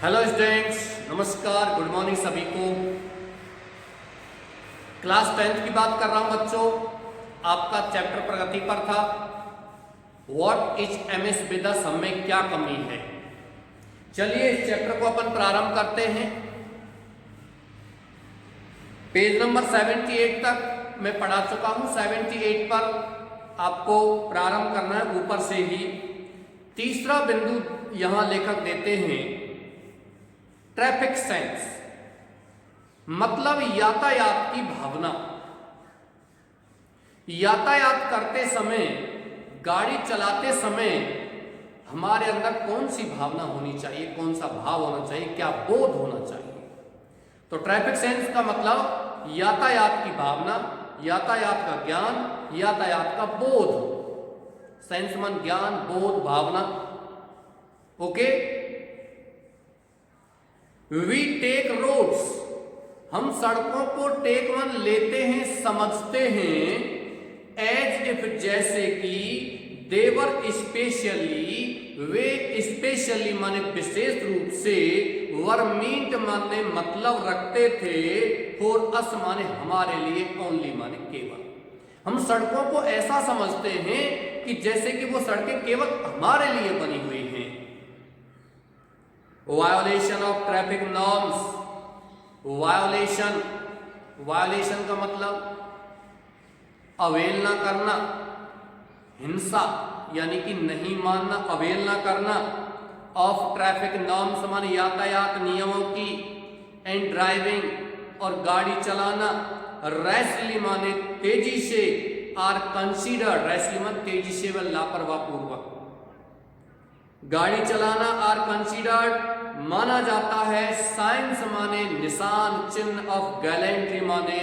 Hello students, नमस्कार, good morning सभी को। क्लास 10th की बात कर रहा हूं बच्चों। आपका चैप्टर प्रगति पर था। व्हाट इज एमएस विदा, सब में क्या कमी है। चलिए इस चैप्टर को अपन प्रारंभ करते हैं। पेज नंबर 78 तक मैं पढ़ा चुका हूं। 78 पर आपको प्रारंभ करना है ऊपर से ही। तीसरा बिंदु यहां लेखक देते हैं, ट्रैफिक सेंस, मतलब यातायात की भावना। यातायात करते समय, गाड़ी चलाते समय हमारे अंदर कौन सी भावना होनी चाहिए, कौन सा भाव होना चाहिए, क्या बोध होना चाहिए। तो ट्रैफिक सेंस का मतलब यातायात की भावना, यातायात का ज्ञान, यातायात का बोध। सेंस मन ज्ञान, बोध, भावना। ओके। वी टेक रोड्स, हम सड़कों को टेक वन लेते हैं, समझते हैं, एज इफ, जैसे कि, देवर स्पेशली, वे स्पेशली माने विशेष रूप से, वर मीट माने मतलब रखते थे, फॉर अस माने हमारे लिए, ओनली माने केवल। हम सड़कों को ऐसा समझते हैं कि जैसे कि वो सड़कें केवल हमारे लिए बनी हुई हैं। Violation of traffic norms, violation, violation का मतलब अवहेलना करना, हिंसा यानी कि नहीं मानना, अवहेलना करना, ऑफ ट्रैफिक नॉर्म्स माने यातायात नियमों की, एंड ड्राइविंग और गाड़ी चलाना, रैशली माने तेजी से, आर कंसीडर्ड, रैशली माने तेजी से व लापरवाह पूर्वक, गाड़ी चलाना आर कंसीडर्ड माना जाता है, साइंस माने निशान, चिन्ह, ऑफ गैलेंट्री माने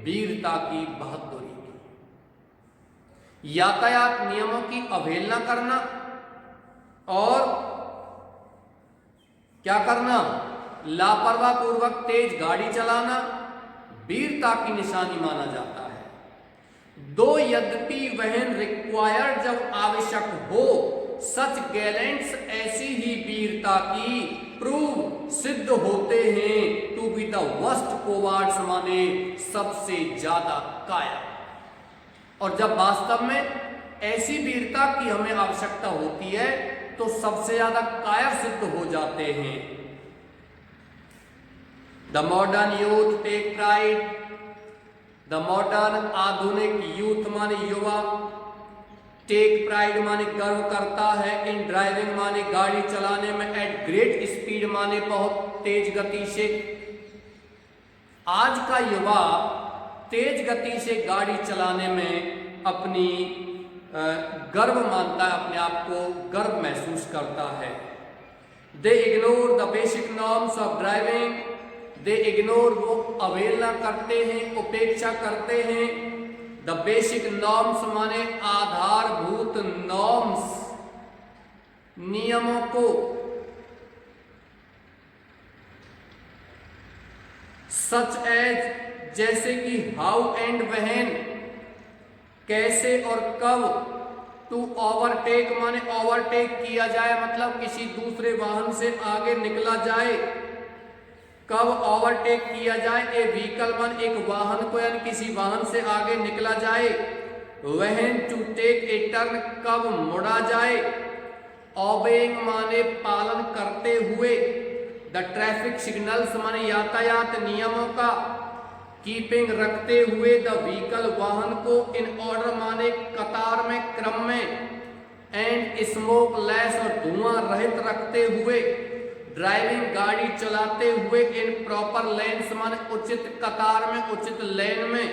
वीरता की, बहादुरी की। यातायात नियमों की अवहेलना करना और क्या करना, लापरवाह पूर्वक तेज गाड़ी चलाना वीरता की निशानी माना जाता है। दो यद्यपि वहन रिक्वायर्ड, जब आवश्यक हो, सच गैलेंट्स, ऐसी ही वीरता की, प्रूव, सिद्ध होते हैं, टू बी द वर्स्ट कोवार्ड्स माने सबसे ज्यादा कायर। और जब वास्तव में ऐसी वीरता की हमें आवश्यकता होती है तो सबसे ज्यादा कायर सिद्ध हो जाते हैं। The modern youth take pride, the modern आधुनिक यूथ माने युवा, टेक प्राइड माने गर्व करता है, इन ड्राइविंग माने गाड़ी चलाने में, एट ग्रेट स्पीड माने बहुत तेज गति से। आज का युवा तेज गति से गाड़ी चलाने में अपनी गर्व मानता है, अपने आप को गर्व महसूस करता है। दे ignore the basic norms of driving, they ignore, वो अवहेलना करते हैं, उपेक्षा करते हैं, द बेसिक नॉर्म्स माने आधारभूत नॉर्म्स, नियमों को, सच एज, जैसे कि, हाउ एंड व्हेन, कैसे और कब, टू ओवरटेक माने ओवरटेक किया जाए, मतलब किसी दूसरे वाहन से आगे निकला जाए, कब ओवरटेक किया जाए, ए व्हीकल मान एक वाहन को यानी किसी वाहन से आगे निकला जाए, when to take a turn, कब मुड़ा जाए, ओबेइंग माने पालन करते हुए, द ट्रैफिक सिग्नल्स माने यातायात नियमों का, कीपिंग रखते हुए, द व्हीकल वाहन को, इन ऑर्डर माने कतार में, क्रम में, एंड स्मोक लेस और धुआं रहित रखते हुए, ड्राइविंग गाड़ी चलाते हुए, इन प्रॉपर लेन्स माने उचित कतार में, उचित लेन में,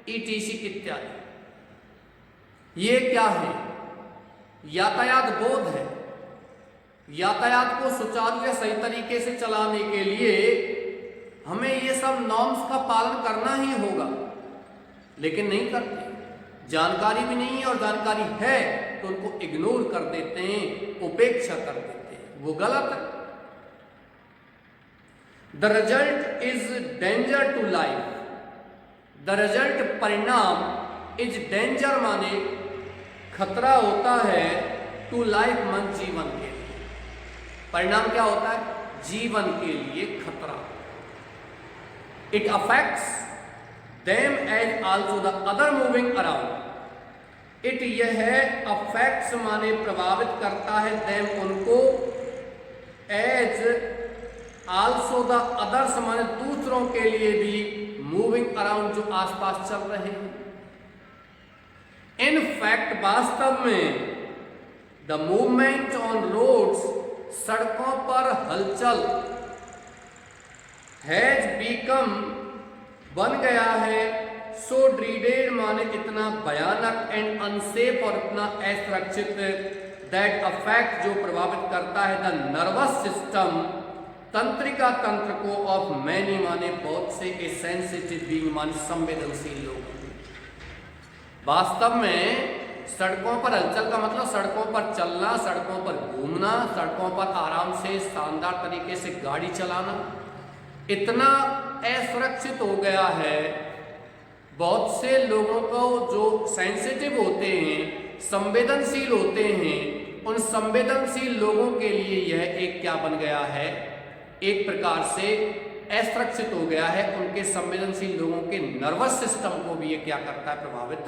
ईटीसी इत्यादि। ये क्या है? यातायात बोध है। यातायात को सुचारू या सही तरीके से चलाने के लिए हमें ये सब नॉर्म्स का पालन करना ही होगा, लेकिन नहीं करते। जानकारी भी नहीं है और जानकारी है तो उनको इग्नोर कर देते हैं, उपेक्षा कर देते हैं, वो गलत है। The result is danger to life, the result परिणाम, इज डेंजर माने खतरा होता है, टू लाइफ मन जीवन के लिए। परिणाम क्या होता है? जीवन के लिए खतरा। It affects them as also the other moving around. It यह अफेक्ट्स माने प्रभावित करता है, देम उनको, एज आल्सो द अदर्स माने दूसरों के लिए भी, मूविंग अराउंड जो आसपास चल रहे हैं। इन फैक्ट वास्तव में द मूवमेंट ऑन रोड्स, सड़कों पर हलचल, हैज बीकम बन गया है, सो ड्रीडेड माने इतना भयानक, एंड अनसेफ और इतना असुरक्षित, दैट अफेक्ट जो प्रभावित करता है द नर्वस सिस्टम, तंत्रिका तंत्र को, ऑफ मैनी माने बहुत से, ए सेंसिटिव बीइंग माने संवेदनशील लोग। वास्तव में सड़कों पर हलचल का मतलब सड़कों पर चलना, सड़कों पर घूमना, सड़कों पर आराम से शानदार तरीके से गाड़ी चलाना इतना असुरक्षित हो गया है। बहुत से लोगों को जो सेंसिटिव होते हैं, संवेदनशील होते हैं, उन संवेदनशील लोगों के लिए यह एक क्या बन गया है, एक प्रकार से असुरक्षित हो गया है। उनके संवेदनशील लोगों के नर्वस सिस्टम को भी ये क्या करता है, प्रभावित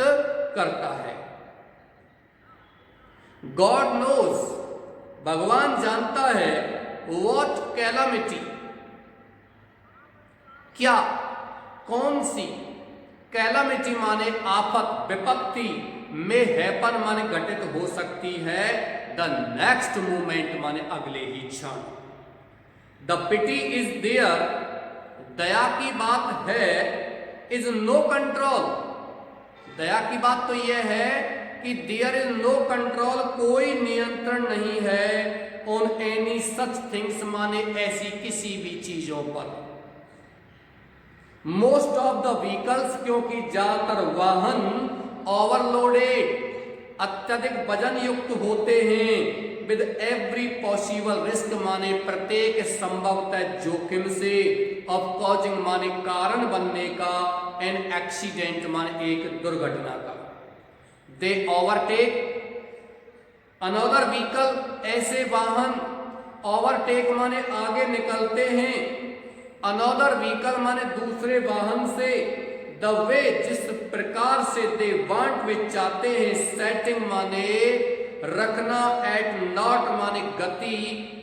करता है। गॉड नोज, भगवान जानता है, व्हाट कैलामिटी, क्या, कौन सी, कैलामिटी माने आफत, विपत्ति, में हैपन माने घटित हो सकती है, द नेक्स्ट मोमेंट माने अगले ही क्षण। द पिटी इज देयर, दया की बात है, इज नो कंट्रोल, दया की बात तो यह है कि देयर इज नो कंट्रोल, कोई नियंत्रण नहीं है, ऑन एनी सच थिंग्स माने ऐसी किसी भी चीजों पर। मोस्ट ऑफ द व्हीकल्स, क्योंकि ज्यादातर वाहन, ओवरलोडेड, अत्यधिक वजन युक्त होते हैं, विद एवरी पॉसिबल रिस्क माने प्रत्येक संभवतः जोखिम से, ऑफ कॉजिंग माने कारण बनने का, एन एक्सीडेंट माने एक दुर्घटना का। दे ओवरटेक अनदर व्हीकल, ऐसे वाहन, ओवरटेक माने आगे निकलते हैं, अनदर व्हीकल माने दूसरे वाहन से, द वे जिस प्रकार से, दे वांट वे चाहते हैं, सेटिंग माने रखना, एट नॉट माने गति,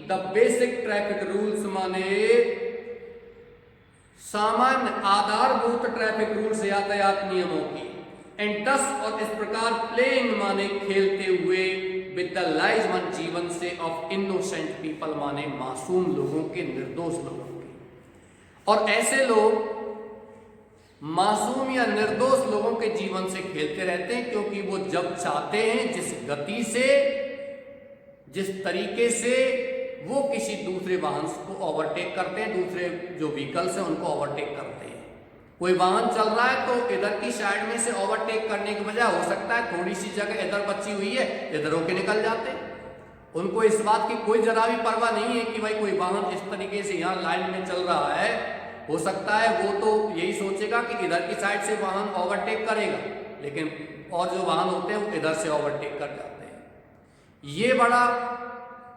द बेसिक ट्रैफिक रूल्स माने सामान्य आधारभूत ट्रैफिक रूल्स, यातायात नियमों की, एंड दस और इस प्रकार प्लेइंग माने खेलते हुए, विद द लाइव्स मान जीवन से, ऑफ इनोसेंट पीपल माने मासूम लोगों के, निर्दोष लोगों के। और ऐसे लोग मासूम या निर्दोष लोगों के जीवन से खेलते रहते हैं, क्योंकि वो जब चाहते हैं, जिस गति से, जिस तरीके से वो किसी दूसरे वाहन को ओवरटेक करते हैं, दूसरे जो व्हीकल्स हैं उनको ओवरटेक करते हैं। कोई वाहन चल रहा है तो इधर की साइड में से ओवरटेक करने की बजाय हो सकता है थोड़ी सी जगह इधर बची हुई है, इधर होके निकल जाते हैं। उनको इस बात की कोई जरा भी परवाह नहीं है कि भाई कोई वाहन इस तरीके से यहाँ लाइन में चल रहा है, हो सकता है वो तो यही सोचेगा कि इधर की साइड से वाहन ओवरटेक करेगा, लेकिन और जो वाहन होते हैं वो इधर से ओवरटेक कर जाते हैं। ये बड़ा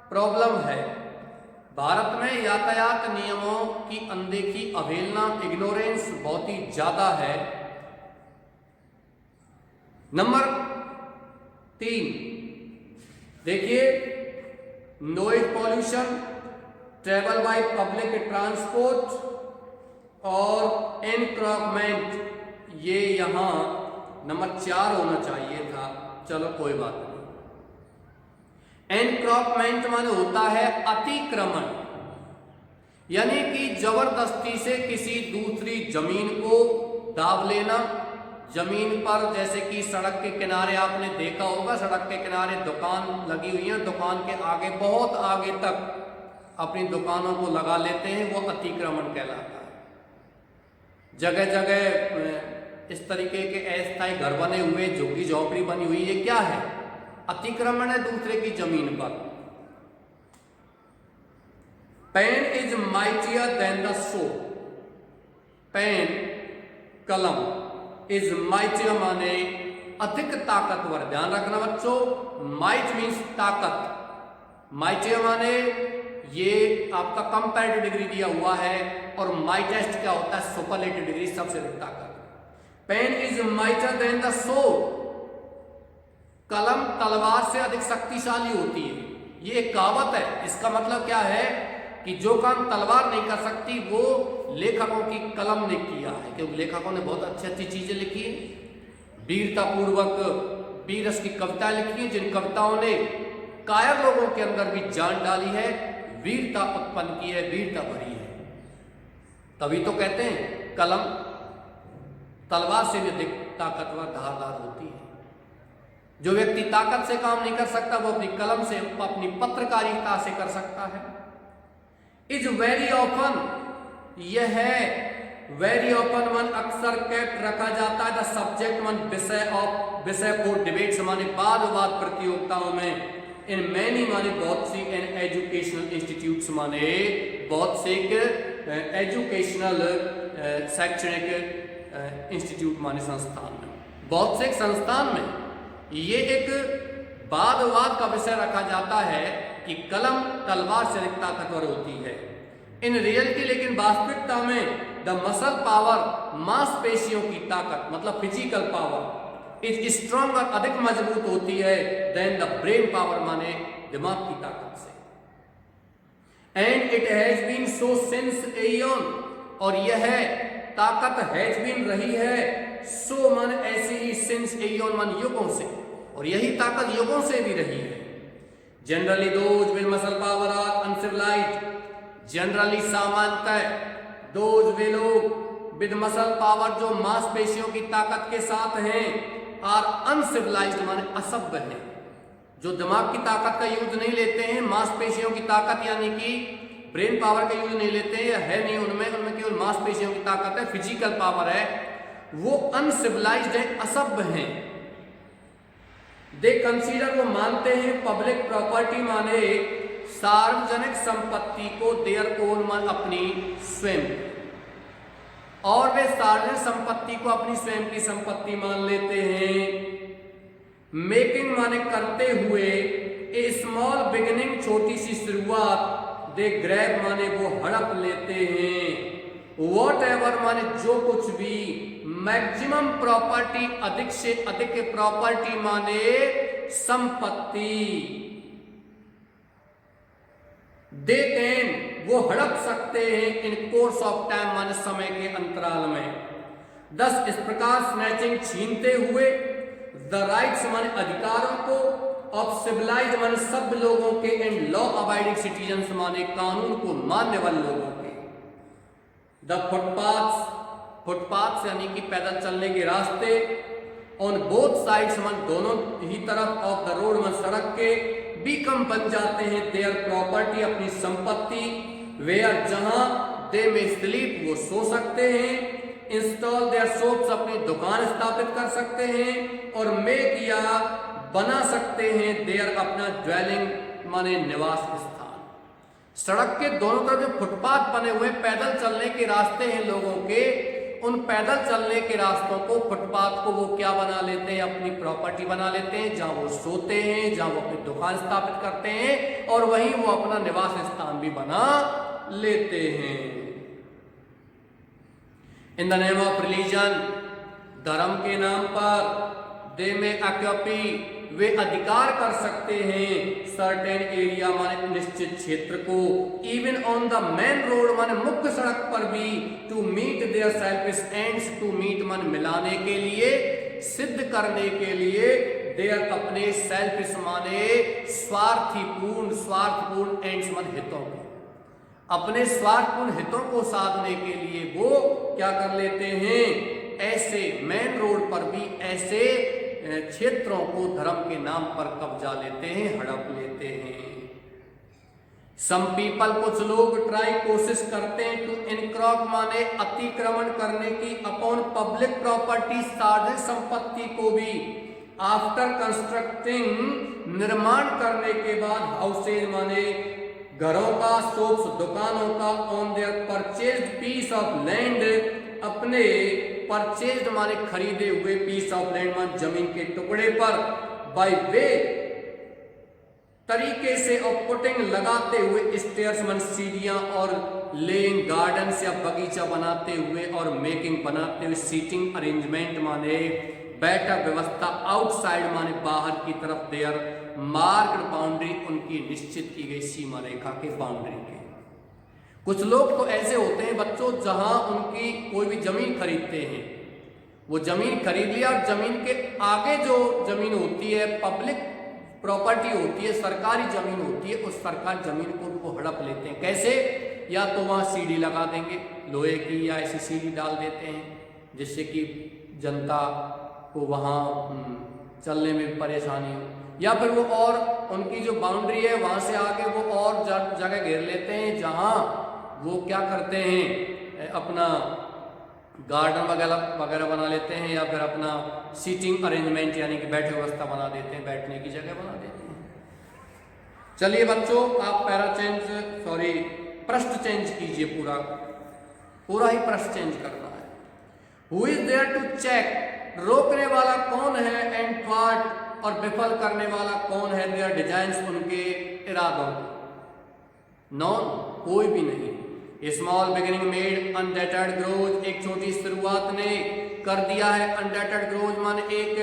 प्रॉब्लम है। भारत में यातायात नियमों की अनदेखी, अवहेलना, इग्नोरेंस बहुत ही ज्यादा है। नंबर 3 देखिए, noise pollution, travel by public transport और एनक्रॉचमेंट, ये यहां नंबर 4 होना चाहिए था, चलो कोई बात नहीं। एनक्रॉचमेंट माने होता है अतिक्रमण, यानी कि जबरदस्ती से किसी दूसरी जमीन को दाब लेना। जमीन पर, जैसे कि सड़क के किनारे आपने देखा होगा, सड़क के किनारे दुकान लगी हुई है, दुकान के आगे बहुत आगे तक अपनी दुकानों को लगा लेते हैं, वो अतिक्रमण कहलाता है। जगह जगह इस तरीके के अस्थायी घर बने हुए, झुग्गी झोपड़ी बनी हुई, ये क्या है? अतिक्रमण है दूसरे की जमीन पर। Pen is mightier than the sword, pen कलम, इज माइटियर माने अधिक ताकतवर। ध्यान रखना बच्चों, माइट मीन्स ताकत, माइटियर माने ये आपका कंपैरेटिव डिग्री दिया हुआ है, और माइटेस्ट क्या होता है, सुपरलेटिव डिग्री, सबसे अधिक ताकत। Pen is mightier than the sword, कलम तलवार से अधिक शक्तिशाली होती है। ये एक कहावत है। इसका मतलब क्या है कि जो काम तलवार नहीं कर सकती वो लेखकों की कलम ने किया है, क्योंकि लेखकों ने बहुत अच्छी अच्छी चीजें लिखी है, वीरतापूर्वक वीरस की कविता लिखी है, जिन कविताओं ने कायर लोगों के अंदर भी जान डाली है, वीरता उत्पन्न की है, वीरता भरी है। तभी तो कहते हैं कलम तलवार से भी अधिक ताकतवर, धारदार होती है। जो व्यक्ति ताकत से काम नहीं कर सकता वो अपनी कलम से, अपनी पत्रकारिता से कर सकता है। इज वेरी ऑफन, यह है वेरी ऑफन मन अक्सर केप्ट रखा जाता है, द सब्जेक्ट मन विषय फॉर डिबेट्स माने वाद विवाद प्रतियोगिताओं में, इन मैनी माने बहुत सी, इन एजुकेशनल इंस्टीट्यूट्स माने बहुत से एजुकेशनल शैक्षणिक इंस्टीट्यूट माने संस्थान में, बहुत से संस्थान में ये एक वाद विवाद का विषय रखा जाता है कि कलम तलवार से अधिक ताकतवर होती है। इन रियलिटी, लेकिन वास्तविकता में द मसल पावर, मांसपेशियों की ताकत मतलब फिजिकल पावर, इज स्ट्रॉन्गर, अधिक मजबूत होती है, देन द ब्रेन पावर माने दिमाग की ताकत से। And it has been so since aeon, और यह ताकत हैज बीन रही है, सो मन ऐसे ही, सिंस एयन मन युगों से, और यही ताकत युगों से भी रही है। Generally those with muscle power are uncivilised, generally सामान्यतः दोज वे लोग विद मसल पावर जो मांसपेशियों की ताकत के साथ हैं, आर अनसिविलाइज्ड माने असभ्य हैं, जो दिमाग की ताकत का यूज नहीं लेते हैं, मांसपेशियों की ताकत यानी कि ब्रेन पावर का यूज नहीं लेते हैं, है नहीं उनमें केवल मांसपेशियों की ताकत है, फिजिकल पावर है, वो अनसिविलाइज्ड है, असभ्य हैं। दे कंसीडर, वो मानते हैं, पब्लिक प्रॉपर्टी माने सार्वजनिक संपत्ति को, देयर ओन मन अपनी स्वयं, और वे सार्वजनिक संपत्ति को अपनी स्वयं की संपत्ति मान लेते हैं। मेकिंग माने करते हुए, ए स्मॉल बिगिनिंग छोटी सी शुरुआत, दे ग्रैब माने वो हड़प लेते हैं, वॉट एवर माने जो कुछ भी, मैक्सिमम प्रॉपर्टी अधिक से अधिक प्रॉपर्टी माने संपत्ति, दे कैन वो हड़प सकते हैं, इन कोर्स ऑफ टाइम माने समय के अंतराल में। दस इस प्रकार स्नैचिंग छीनते हुए, द राइट्स माने अधिकारों को, ऑफ सिविलाइज्ड माने सब लोगों के, एंड लॉ अबाइडिंग सिटीजन्स माने कानून को मानने वाले लोगों के। द फुटपाथ्स, फुटपाथ यानी कि पैदल चलने के रास्ते, ऑन बोथ साइड्स मन दोनों ही तरफ, ऑफ द रोड मन सड़क के, बीकम बन जाते हैं, देयर प्रॉपर्टी अपनी संपत्ति, वेयर जहां, दे में स्लीप वो सो सकते हैं, इंस्टॉल देयर शॉप्स अपनी दुकान स्थापित कर सकते हैं, और मेक या बना सकते हैं, देयर अपना ड्वेलिंग माने निवास स्थान। सड़क के दोनों तरफ जो फुटपाथ बने हुए पैदल चलने के रास्ते हैं लोगों के, उन पैदल चलने के रास्तों को, फुटपाथ को वो क्या बना लेते हैं, अपनी प्रॉपर्टी बना लेते हैं, जहां वो सोते हैं, जहां वो अपनी दुकान स्थापित करते हैं, और वहीं वो अपना निवास स्थान भी बना लेते हैं। In the name of religion, धर्म के नाम पर, दे में ऑक्यूपी वे अधिकार कर सकते हैं, सर्टेन एरिया माने निश्चित क्षेत्र को, even on the main road माने मुख्य सड़क पर भी, to meet their selfish ends, to meet मन मिलाने के लिए, सिद्ध करने के लिए, देयर अपने सेल्फिश माने स्वार्थपूर्ण एंड्स मन हितों को, अपने स्वार्थपूर्ण हितों को साधने के लिए वो क्या कर लेते हैं, ऐसे मेन रोड पर भी ऐसे क्षेत्रों को धर्म के नाम पर कब्जा लेते हैं, हड़प लेते हैं। सम पीपल कुछ लोग ट्राई कोशिश करते हैं, टू इनक्रॉच माने अतिक्रमण करने की, अपॉन पब्लिक प्रॉपर्टी सार्वजनिक संपत्ति को भी, आफ्टर कंस्ट्रक्टिंग निर्माण करने के बाद, हाउसेज माने घरों का, शॉप्स दुकानों का, on their purchased piece of land अपने परचेज्ड माने खरीदे हुए पीस ऑफ लैंड मान जमीन के टुकड़े पर, बाय वे तरीके से और पुटिंग लगाते हुए, स्टेयर्स मन सीढ़ियां, और लेइंग गार्डन्स या बगीचा बनाते हुए, और मेकिंग बनाते हुए, सीटिंग अरेंजमेंट माने बैठक व्यवस्था, आउटसाइड माने बाहर की तरफ, देयर मार्क्ड बाउंड्री उनकी निश्चित की गई सीमा रेखा के बाउंड्री के। कुछ लोग तो ऐसे होते हैं बच्चों, जहां उनकी कोई भी जमीन खरीदते हैं, वो जमीन खरीद लिया और जमीन के आगे जो जमीन होती है पब्लिक प्रॉपर्टी होती है, सरकारी जमीन होती है, उस सरकारी जमीन को उनको हड़प लेते हैं। कैसे? या तो वहाँ सीढ़ी लगा देंगे लोहे की, या ऐसी सीढ़ी डाल देते हैं जिससे कि जनता को वहाँ चलने में भी परेशानी हो, या फिर वो और उनकी जो बाउंड्री है वहाँ से आगे वो और जगह घेर लेते हैं जहाँ वो क्या करते हैं, अपना गार्डन वगैरह बना लेते हैं, या फिर अपना सीटिंग अरेंजमेंट यानी कि बैठक व्यवस्था बना देते हैं, बैठने की जगह बना देते हैं। चलिए बच्चों, आप पृष्ठ चेंज कीजिए, पूरा ही पृष्ठ चेंज करना है। Who is there to check, रोकने वाला कौन है, एंड थ्वाट, और विफल करने वाला कौन है, देयर डिजाइन्स, उनके इरादों। नॉन, कोई भी नहीं। Small beginning made undated growth, एक छोटी शुरुआत ने कर दिया है अनडेटेड ग्रोथ मान एक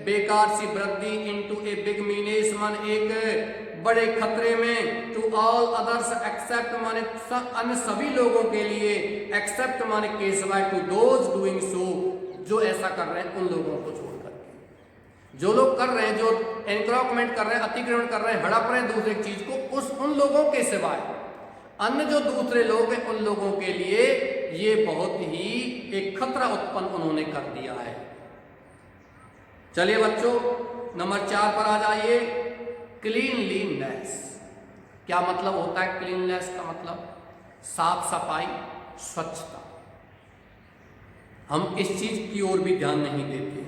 बेकार सी वृद्धि, इनटू ए बिग मीनेस मान एक बड़े खतरे में, टू ऑल अदर्स एक्सेप्ट माने अन्य सभी लोगों के लिए, एक्सेप्ट माने case by, to those doing so, जो ऐसा कर रहे हैं उन लोगों को छोड़ करके। जो लोग कर रहे हैं, जो एनक्रोचमेंट कर रहे हैं, अतिक्रमण कर रहे हैं, हड़प रहे हैं दूसरे चीज को, उन लोगों के सिवाय अन्य जो दूसरे लोग हैं उन लोगों के लिए ये बहुत ही एक खतरा उत्पन्न उन्होंने कर दिया है। चलिए बच्चों, नंबर 4 पर आ जाइए। क्लीनलीनेस, क्या मतलब होता है क्लीननेस का मतलब? साफ सफाई, स्वच्छता। हम इस चीज की ओर भी ध्यान नहीं देते हैं,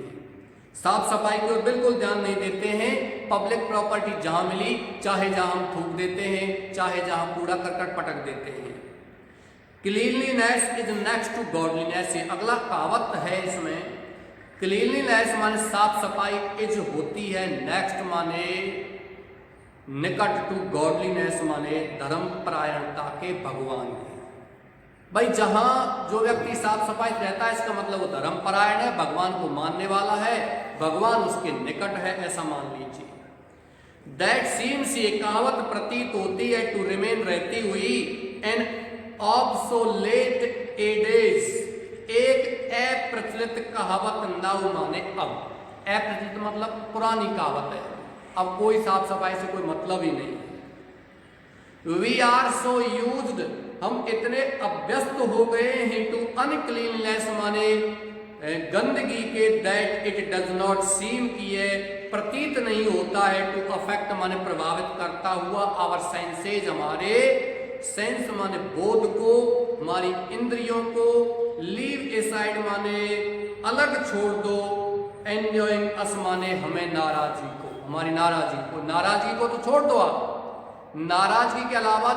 साफ सफाई की ओर बिल्कुल ध्यान नहीं देते हैं। पब्लिक प्रॉपर्टी जहां मिली, चाहे जहां हम थूक देते हैं, चाहे जहां कूड़ा करकट पटक देते हैं। Cleanliness is next to godliness, ये अगला कहावत है इसमें। क्लीनलीनेस माने साफ सफाई, इज होती है नेक्स्ट माने निकट, टू गॉडलीनेस माने धर्म परायणता के, भगवान के। भाई जहां जो व्यक्ति साफ सफाई रहता है इसका मतलब वो धर्म परायण है, भगवान को मानने वाला है, भगवान उसके निकट है, ऐसा मान लीजिए। दैट सीम्स, ये कहावत प्रतीत होती है, टू रिमेन रहती हुई, एन ऑब्सोलेट एडेज, एक अप्रचलित कहावत, नाउ माने अब। अप्रचलित मतलब पुरानी कहावत है, अब कोई साफ सफाई से कोई मतलब ही नहीं। वी आर सो यूज्ड, हम इतने अभ्यस्त हो गए हैं, टू अनक्लीननेस माने गंदगी के, that it does not seem, कि ये प्रतीत नहीं होता है, टू अफेक्ट माने प्रभावित करता हुआ, आवर सेंसेज, हमारे सेंस माने बोध को, हमारी इंद्रियों को, लीव एसाइड माने अलग छोड़ दो, एंजॉइंग अस माने हमें नाराजगी को, हमारी नाराजगी को तो छोड़ दो आप, नाराजगी के अलावा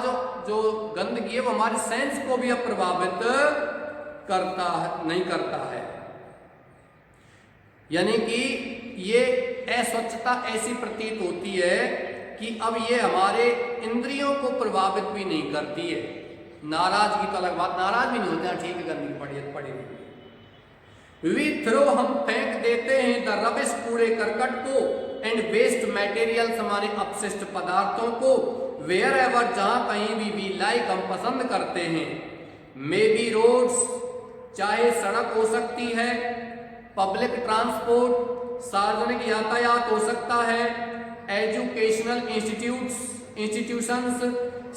जो गंदगी है वो हमारे सेंस को भी अब प्रभावित करता है, नहीं करता है। यानी कि ये अस्वच्छता ऐसी प्रतीत होती है कि अब ये हमारे इंद्रियों को प्रभावित भी नहीं करती है। नाराजगी तो अलग बात, नाराज भी नहीं होते, ठीक है गंदगी पड़ी नहीं। वी थ्रो, हम फेंक देते हैं, द रबिश, कूड़े करकट को, एंड वेस्ट मटेरियल्स, हमारे अपशिष्ट पदार्थों को, वेयर एवर, जहां कहीं भी लाइक, हम पसंद करते हैं। मे बी रोड्स, चाहे सड़क हो सकती है, पब्लिक ट्रांसपोर्ट, सार्वजनिक यातायात हो सकता है, एजुकेशनल इंस्टीट्यूशंस,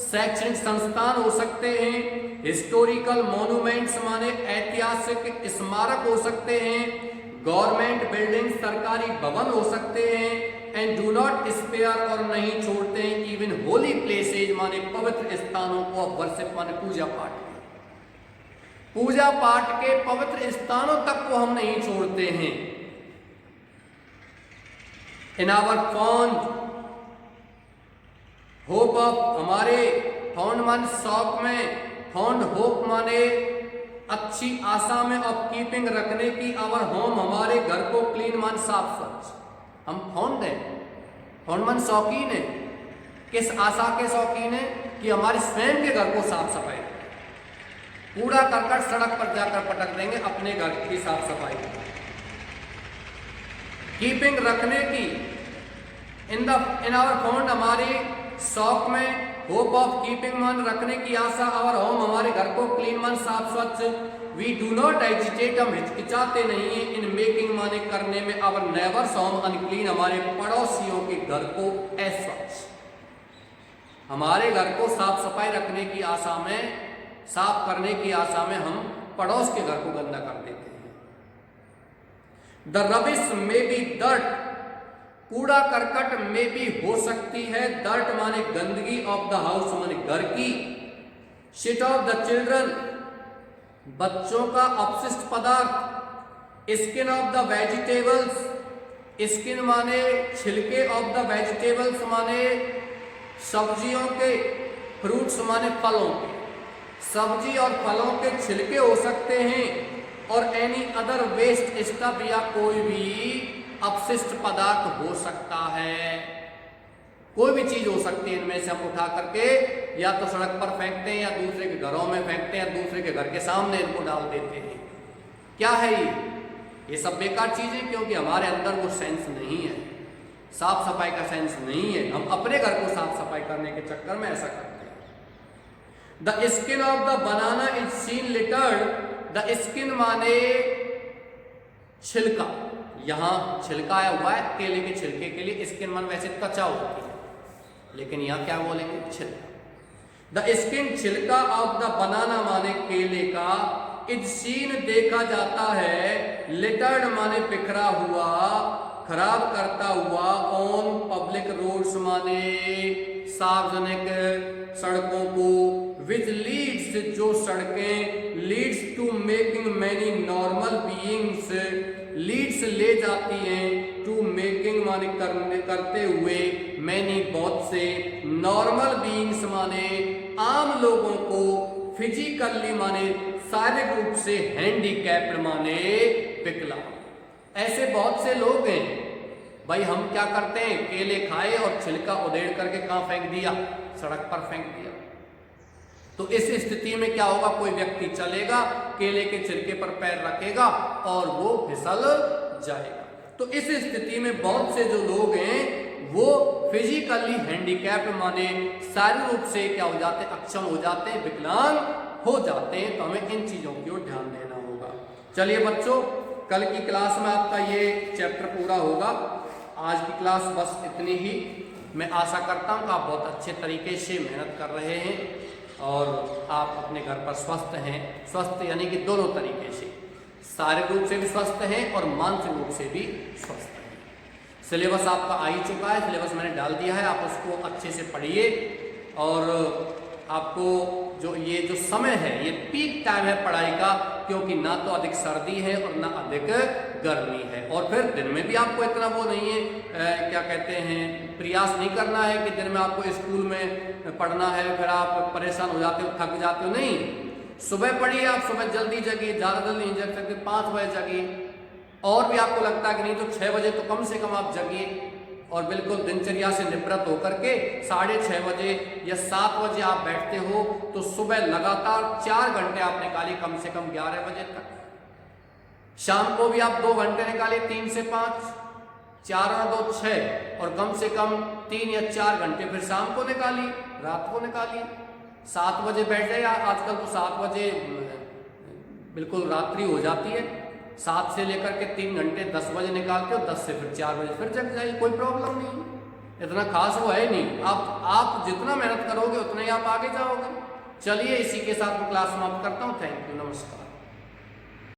शैक्षणिक संस्थान हो सकते हैं, हिस्टोरिकल मॉन्यूमेंट्स माने ऐतिहासिक स्मारक हो सकते हैं, गवर्नमेंट बिल्डिंग, सरकारी भवन हो सकते हैं, एंड डू नॉट स्पेयर, और नहीं छोड़ते हैं, इवन होली प्लेसेज माने पवित्र स्थानों को, वर्शिप माने पूजा पाठ के पवित्र स्थानों तक को हम नहीं छोड़ते हैं। In our fond hope of, हमारे फॉन्ड मान शौक में, फॉन्ड होप माने अच्छी आशा में, ऑफ कीपिंग रखने की, आवर होम, हमारे घर को, क्लीन मान साफ स्वच्छ, हम फॉन्ड हैं, फॉन्ड मान शौकीन है, किस आशा के शौकीन है कि हमारे स्वयं के घर को साफ सफाई रखें, कूड़ा करकट सड़क पर जाकर पटक देंगे, अपने घर की साफ सफाई कीपिंग रखने की इन आवर फॉन्ड, हमारे शौक में, होप ऑफ कीपिंग मन रखने की आशा, और होम हमारे घर को क्लीन मन साफ स्वच्छ, वी डू नॉट एजिटेट हम हिचकिचाते नहीं है, इन मेकिंग माने करने में, अवर नेबर्स होम अनक्लीन हमारे पड़ोसियों के घर को अस्वच्छ, हमारे घर को साफ सफाई रखने की आशा में, साफ करने की आशा में हम पड़ोस के घर को गंदा कर देते हैं। द रबिश में बी डर्ट, कूड़ा करकट में भी हो सकती है, डर्ट माने गंदगी, ऑफ द हाउस माने घर की, शिट ऑफ द चिल्ड्रन बच्चों का अपशिष्ट पदार्थ, skin of the vegetables, skin माने छिलके, ऑफ द वेजिटेबल्स माने सब्जियों के, फ्रूट्स माने फलों के, सब्जी और फलों के छिलके हो सकते हैं, और एनी अदर वेस्ट स्टफ या कोई भी अपशिष्ट पदार्थ हो सकता है, कोई भी चीज हो सकती है इनमें से, हम उठा करके या तो सड़क पर फेंकते हैं, या दूसरे के घरों में फेंकते हैं, या दूसरे के घर के सामने इनको डाल देते हैं। क्या है ये सब बेकार चीजें, क्योंकि हमारे अंदर वो सेंस नहीं है, साफ सफाई का सेंस नहीं है, हम अपने घर को साफ सफाई करने के चक्कर में ऐसा करते हैं। The skin of the banana is seen littered, the skin माने छिलका, यहां छिलका आया हुआ है केले के छिलके के लिए, स्किन मन वैसे त्वचा होती है, लेकिन यहां क्या बोलेंगे, छिलका। द स्किन छिलका ऑफ द बनाना माने केले का, इज सीन देखा जाता है, लिटर्ड माने बिखरा हुआ, खराब करता हुआ, ऑन पब्लिक रोड्स माने सार्वजनिक सड़कों को, विच लीड्स जो सड़कें, leads to making many normal beings, leads ले जाती हैं, टू मेकिंग माने करते हुए, मैनी बहुत से, नॉर्मल बीइंग्स माने आम लोगों को, फिजिकली माने शारीरिक रूप से, हैंडीकैप्ड माने विकलांग। ऐसे बहुत से लोग हैं भाई, हम क्या करते हैं, केले खाए और छिलका उधेड़ करके कहां फेंक दिया, सड़क पर फेंक दिया। तो इस स्थिति में क्या होगा, कोई व्यक्ति चलेगा, केले के छिलके पर पैर रखेगा और वो फिसल जाएगा। तो इस स्थिति में बहुत से जो लोग हैं वो फिजिकली हैंडीकैप्ड माने शारीरिक रूप से क्या हो जाते हैं, अक्षम हो जाते हैं, विकलांग हो जाते हैं। तो हमें इन चीजों की ओर ध्यान देना होगा। चलिए बच्चों, कल की क्लास में आपका ये चैप्टर पूरा होगा। आज की क्लास बस इतनी ही। मैं आशा करता हूँ कि आप बहुत अच्छे तरीके से मेहनत कर रहे हैं और आप अपने घर पर स्वस्थ हैं। स्वस्थ यानी कि दोनों तरीके से, शारीरिक रूप से भी स्वस्थ हैं और मानसिक रूप से भी स्वस्थ हैं। सिलेबस आपका आ ही चुका है, सिलेबस मैंने डाल दिया है, आप उसको अच्छे से पढ़िए। और आपको ये जो समय है ये पीक टाइम है पढ़ाई का, क्योंकि ना तो अधिक सर्दी है और ना अधिक गर्मी है। और फिर दिन में भी आपको इतना वो नहीं है, क्या कहते हैं, प्रयास नहीं करना है कि दिन में आपको स्कूल में पढ़ना है, फिर आप परेशान हो जाते हो, थक जाते हो। नहीं, सुबह पढ़िए, आप सुबह जल्दी जगिए, ज़्यादा जल्दी नहीं जग सकते, 5 बजे जगिए। और भी आपको लगता है कि नहीं तो 6 बजे तो कम से कम आप जगिए और बिल्कुल दिनचर्या से निवृत्त होकर के 6:30 बजे या 7 बजे आप बैठते हो, तो सुबह लगातार 4 घंटे आप निकालिए, कम से कम 11 बजे तक। शाम को भी आप 2 घंटे निकालिए, 3 से 5, 4 और 2 6, और कम से कम 3 या 4 घंटे फिर शाम को निकालिए, रात को निकालिए। 7 बजे बैठ जाइए, आजकल तो 7 बजे बिल्कुल रात्रि हो जाती है। 7 से लेकर के 3 घंटे 10 बजे निकालते हो, 10 से फिर 4 बजे फिर जग जाइए, कोई प्रॉब्लम नहीं, इतना खास वो है नहीं। आप जितना मेहनत करोगे उतना ही आप आगे जाओगे। चलिए, इसी के साथ मैं क्लास समाप्त करता हूँ। थैंक यू, नमस्कार।